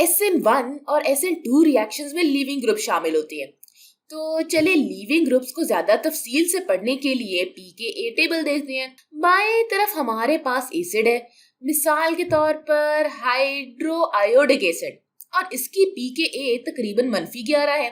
SN1 और SN2 reactions में leaving group शामिल होती है। तो चले लीविंग ग्रुप्स को ज्यादा तफसील से पढ़ने के लिए pKa टेबल देखते हैं। बाएं तरफ हमारे पास एसिड है, मिसाल के तौर पर हाइड्रोआयोडिक एसिड, और इसकी pKa तकरीबन -11 है।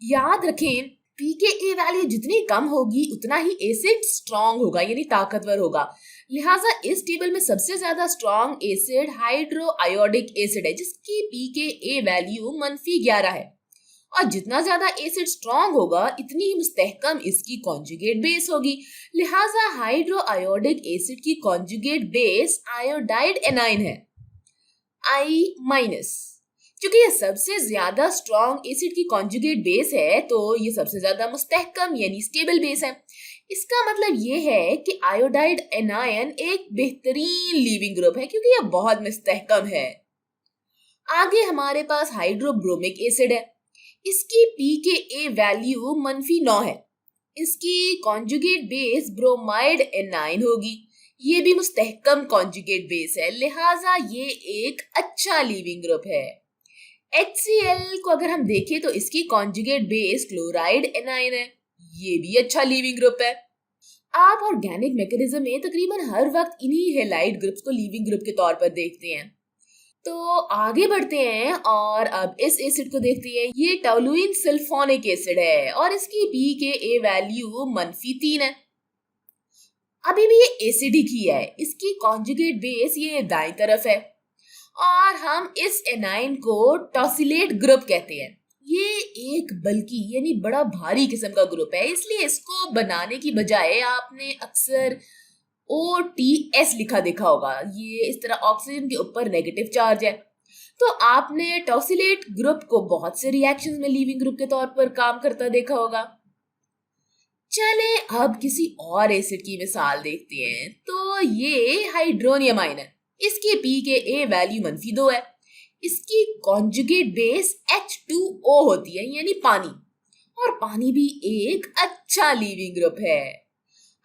याद रखें, pKa वैल्यू जितनी कम होगी उतना ही एसिड स्ट्रॉन्ग होगा, यानी ताकतवर होगा। लिहाजा इस टेबल में सबसे ज्यादा स्ट्रॉन्ग एसिड हाइड्रोआयोडिक एसिड है, जिसकी pKa वैल्यू -11 है। और जितना ज्यादा एसिड स्ट्रॉन्ग होगा इतनी ही मुस्तहकम इसकी कॉन्जुगेट बेस होगी। लिहाजा हाइड्रोआयोडिक एसिड की कॉन्जुगेट बेस आयोडाइड एनाइन है, I-। क्योंकि ये सबसे ज्यादा स्ट्रॉन्ग एसिड की कॉन्जुगेट बेस है तो ये सबसे ज्यादा मुस्तहकम यानी स्टेबल बेस है। इसका मतलब ये है कि आयोडाइड एनायन एक बेहतरीन लीविंग ग्रुप है क्योंकि ये बहुत मुस्तहकम है। आगे हमारे पास हाइड्रोब्रोमिक एसिड है। इसकी pKa वैल्यू -9 है। इसकी कॉन्जुगेट बेस ब्रोमाइड एनाइन होगी। ये भी मुस्तहकम कॉन्जुगेट बेस है, लिहाजा ये एक अच्छा लीविंग ग्रुप है। HCl को अगर हम देखें तो इसकी कॉन्जुगेट बेस क्लोराइड एनाइन है। ये भी अच्छा लीविंग ग्रुप है। आप ऑर्गेनिक मैकेनिज्म में तकरीबन हर वक्त इन्हीं हैलाइड ग्रुप्स को लीविंग ग्रुप के तौर पर देखते हैं। तो आगे बढ़ते हैं और अब इस एसिड को देखते हैं। ये टोलुइन सल्फोनिक एसिड है और इसकी pKa वैल्यू -3 है। अभी भी ये एसिडिक ही है। इसकी कॉन्जुगेट बेस ये दाईं तरफ है और हम इस एनाइन को टॉसिलेट ग्रुप कहते हैं। ये एक बल्कि यानी बड़ा भारी किस्म का ग्रुप है, इसलिए इसको बनाने की बजाय आपने अक्सर OTS लिखा देखा होगा। ये इस तरह ऑक्सीजन के ऊपर नेगेटिव चार्ज है। तो आपने टॉसिलेट ग्रुप को बहुत से रिएक्शंस में लीविंग ग्रुप के तौर पर काम करता देखा होगा। चले अब किसी और एसिड की मिसाल देखते हैं। तो ये हाइड्रोनियम आयन है। इसकी pKa वैल्यू -2 है। इसकी कॉन्जुगेट बेस H2O होती है, यानी पानी, और पानी भी एक अच्छा लीविंग ग्रुप है।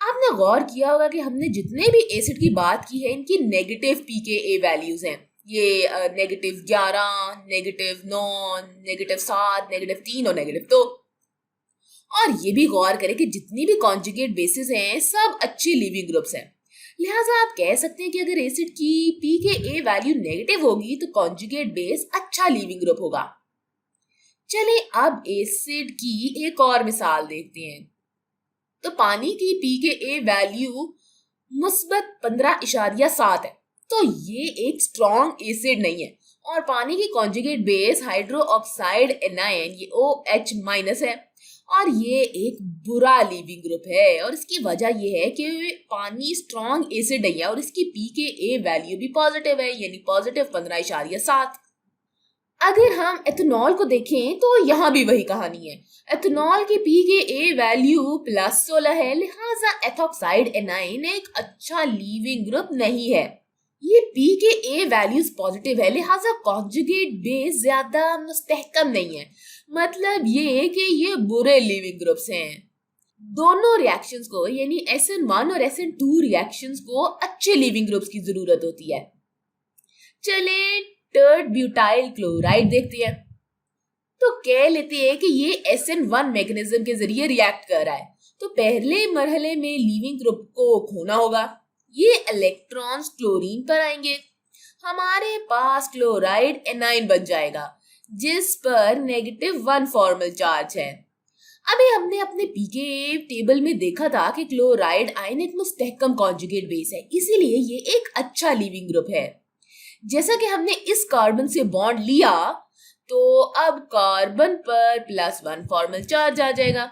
आपने गौर किया होगा कि हमने जितने भी एसिड की बात की है इनकी नेगेटिव pKa वैल्यूज हैं। ये -11, -9, -7, -3 और -2। और ये भी गौर करें कि जितनी भी कॉन्जुगेट बेसिस हैं सब अच्छी लीविंग ग्रुप्स हैं। लिहाजा आप कह सकते हैं कि अगर एसिड की pKa वैल्यू नेगेटिव होगी तो कॉन्जुगेट बेस अच्छा लीविंग ग्रुप होगा। चले अब एसिड की एक और मिसाल देखते हैं। तो पानी की pKa वैल्यू -15.7 है। तो ये एक स्ट्रॉन्ग एसिड नहीं है। और पानी की conjugate base hydro oxide anion ये OH- है और ये एक बुरा लीविंग ग्रुप है। और इसकी वजह ये है कि पानी स्ट्रॉन्ग एसिड है और इसकी pKa वैल्यू भी पॉजिटिव है, यानी +15.7। अगर हम एथेनॉल को देखें तो यहाँ भी वही कहानी है। एथेनॉल की pKa वैल्यू +16 है, लिहाजा एथॉक्साइड एनाइन एक अच्छा लीविंग ग्रुप नहीं है। ये pKa वैल्यूज पॉजिटिव है, लिहाजा कॉन्जुगेट बेस ज्यादा मुस्तहकम नहीं है। मतलब ये कि ये बुरे लीविंग ग्रुप्स हैं। दोनों रिएक्शंस को यानी SN1 और SN2 रिएक्शंस को अच्छे लीविंग ग्रुप्स की जरूरत होती है। चले टर्ड ब्यूटाइल क्लोराइड देखते हैं। तो कह लेते हैं कि ये SN1 मैकेनिज्म के जरिए रिएक्ट कर रहा है। तो पहले मरहले में लीविंग ग्रुप को खोना होगा। ये इलेक्ट्रॉन्स क्लोरीन पर आएंगे। हमारे पास क्लोराइड एनाइन बन जाएगा जिस पर -1 फॉर्मल चार्ज है। अभी हमने अपने pKa टेबल में देखा था कि क्लोराइड आयन एक मुस्तहकम कॉन्जुगेट बेस है, इसीलिए ये एक अच्छा लीविंग ग्रुप है। जैसा कि हमने इस कार्बन से बॉन्ड लिया तो अब कार्बन पर +1 फॉर्मल चार्ज आ जाएगा।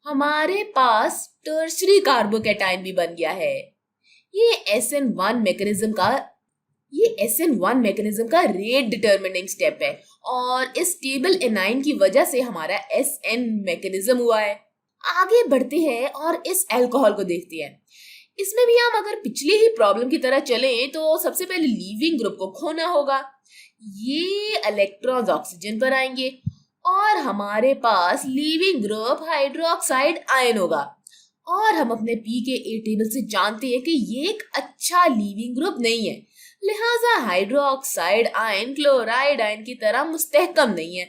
हमारे पास टर्शरी कार्बोकैटायन भी बन गया है। ये SN1 मैकेनिज्म का रेट डिटरमिनिंग स्टेप है और इस स्टेबल एनाइन की वजह से हमारा SN मैकेनिज्म हुआ है। आगे बढ़ते हैं और इस अल्कोहल को देखते हैं। इसमें भी हम अगर पिछली ही प्रॉब्लम की तरह चलें तो सबसे पहले लीविंग ग्रुप को खोना होगा। ये इलेक्ट्रॉन्स ऑक्सीजन पर आएंगे और हमारे पास लीविंग ग्रुप हाइड्रोक्साइड आयन होगा। और हम अपने pKa टेबल से जानते हैं कि ये एक अच्छा लीविंग ग्रुप नहीं है, लिहाजा हाइड्रोक्साइड आयन क्लोराइड आयन की तरह मुस्तहकम नहीं है।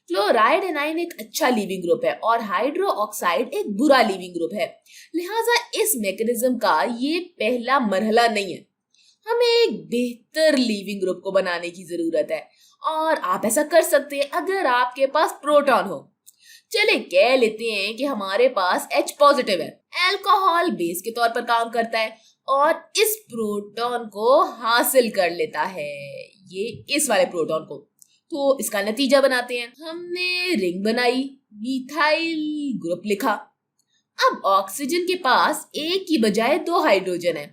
क्लोराइड एनाइन एक अच्छा लीविंग ग्रुप है और हाइड्रो ऑक्साइड एक बुरा लीविंग ग्रुप है। लिहाजा इस मैकेनिज्म का ये पहला मरहला नहीं है। हमें एक बेहतर लीविंग ग्रुप को बनाने की जरूरत है और आप ऐसा कर सकते हैं अगर आपके पास प्रोटॉन हो। चले कह लेते हैं कि हमारे पास H पॉजिटिव है, अल्कोहल बेस के तौर पर काम करता है और इस प्रोटॉन को हासिल कर लेता है, ये इस वाले प्रोटॉन को। तो इसका नतीजा बनाते हैं। हमने रिंग बनाई, मिथाइल ग्रुप लिखा। अब ऑक्सीजन के पास एक की बजाय दो हाइड्रोजन है।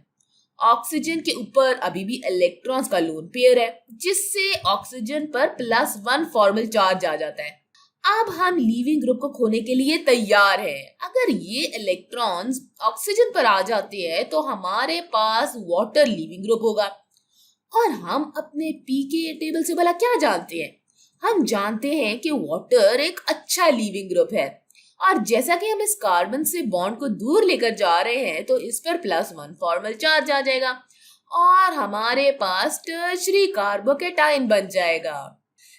ऑक्सीजन के ऊपर अभी भी इलेक्ट्रॉन्स का लोन पेयर है, जिससे ऑक्सीजन पर +1 फॉर्मल चार्ज आ जाता है। अब हम लीविंग ग्रुप को खोने के लिए तैयार हैं। अगर ये इलेक्ट्रॉन्स ऑक्सीजन पर आ जाते हैं तो हमारे पास वाटर लीविंग ग्रुप होगा। और हम अपने पीके टेबल से भला क्या जानते हैं? हम जानते हैं कि वाटर एक अच्छा लीविंग ग्रुप है और जैसा कि हम इस कार्बन से बॉन्ड को दूर लेकर जा रहे हैं तो इस पर +1 फॉर्मल चार्ज आ जाएगा और हमारे पास टर्शरी कार्बोकेटाइन बन जाएगा।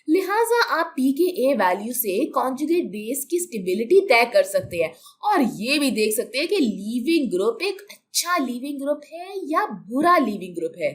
लिहाजा आप pKa वैल्यू से कॉन्जुगेट बेस की स्टेबिलिटी तय कर सकते हैं और ये भी देख सकते हैं कि लीविंग ग्रुप एक अच्छा लीविंग ग्रुप है या बुरा लीविंग ग्रुप है।